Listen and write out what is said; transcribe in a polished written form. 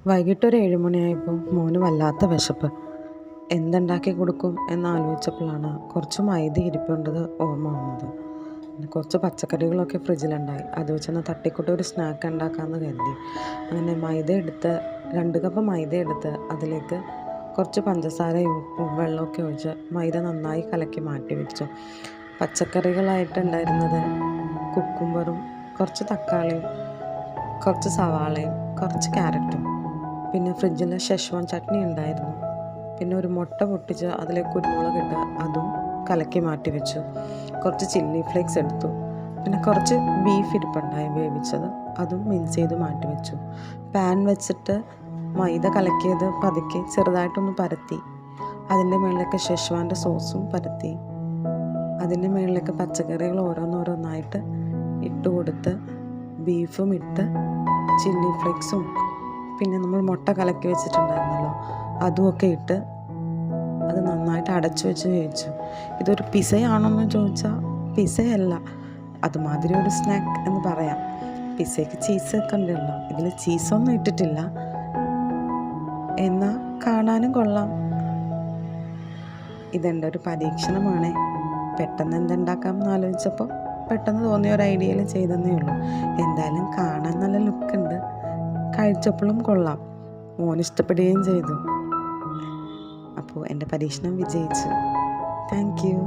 വൈകിട്ടൊരു 7 മണിയായപ്പോൾ മോന് വല്ലാത്ത വിശപ്പ്. എന്തുണ്ടാക്കി കൊടുക്കും എന്നാലോചിച്ചപ്പോഴാണ് കുറച്ച് മൈദ ഇരിപ്പുണ്ടത് ഓർമ്മ വന്നത്. പിന്നെ കുറച്ച് പച്ചക്കറികളൊക്കെ ഫ്രിഡ്ജിലുണ്ടായി. അത് വെച്ചൊന്ന് തട്ടിക്കൂട്ടി ഒരു സ്നാക്ക് ഉണ്ടാക്കാമെന്ന് കരുതി. അങ്ങനെ 2 കപ്പ് മൈദ എടുത്ത് അതിലേക്ക് കുറച്ച് പഞ്ചസാരയും ഉപ്പും വെള്ളമൊക്കെ ഒഴിച്ച് മൈദ നന്നായി കലക്കി മാറ്റി വെച്ചു. പച്ചക്കറികളായിട്ടുണ്ടായിരുന്നത് കുക്കുംബറും കുറച്ച് തക്കാളിയും കുറച്ച് സവാളയും കുറച്ച് ക്യാരറ്റും, പിന്നെ ഫ്രിഡ്ജിൽ ഷെഷ്വാൻ ചട്നി ഉണ്ടായിരുന്നു. പിന്നെ ഒരു മുട്ട പൊട്ടിച്ച് അതിലേക്ക് കുരുമുളകിട്ട് അതും കലക്കി മാറ്റി വെച്ചു. കുറച്ച് ചില്ലി ഫ്ലേക്സ് എടുത്തു. പിന്നെ കുറച്ച് ബീഫ് ഇരിപ്പുണ്ടായി വേവിച്ചത്, അതും മിക്സ് ചെയ്ത് മാറ്റി വെച്ചു. പാൻ വെച്ചിട്ട് മൈദ കലക്കിയത് പതുക്കെ ചെറുതായിട്ടൊന്ന് പരത്തി അതിൻ്റെ മുകളിലേക്ക് ഷെഷ്വാൻ്റെ സോസും പരത്തി അതിൻ്റെ മുകളിലേക്ക് പച്ചക്കറികൾ ഓരോന്നോരോന്നായിട്ട് ഇട്ട് കൊടുത്ത് ബീഫും ഇട്ട് ചില്ലി ഫ്ലേക്സും പിന്നെ നമ്മൾ മുട്ട കലക്കി വെച്ചിട്ടുണ്ടായിരുന്നല്ലോ അതുമൊക്കെ ഇട്ട് അത് നന്നായിട്ട് അടച്ചു വെച്ച് വേവിച്ചു. ഇതൊരു പിസയാണോന്ന് ചോദിച്ചാൽ പിസയല്ല, അതുമാതിരി ഒരു സ്നാക്ക് എന്ന് പറയാം. പിസയ്ക്ക് ചീസൊക്കെ ഉണ്ടല്ലോ, ഇതിൽ ചീസൊന്നും ഇട്ടിട്ടില്ല, എന്നാൽ കാണാനും കൊള്ളാം. ഇതെൻ്റെ ഒരു പരീക്ഷണമാണ്. പെട്ടെന്ന് എന്തുണ്ടാക്കാം എന്നാലോചിച്ചപ്പോൾ പെട്ടെന്ന് തോന്നിയ ഒരു ഐഡിയയിൽ ചെയ്തെന്നേ ഉള്ളൂ. എന്തായാലും കാണാൻ നല്ല ലുക്കുണ്ട്, കഴിച്ചപ്പോഴും കൊള്ളാം, മോന് ഇഷ്ടപ്പെടുകയും ചെയ്തു. അപ്പോൾ എൻ്റെ പരീക്ഷണം വിജയിച്ചു. Thank you.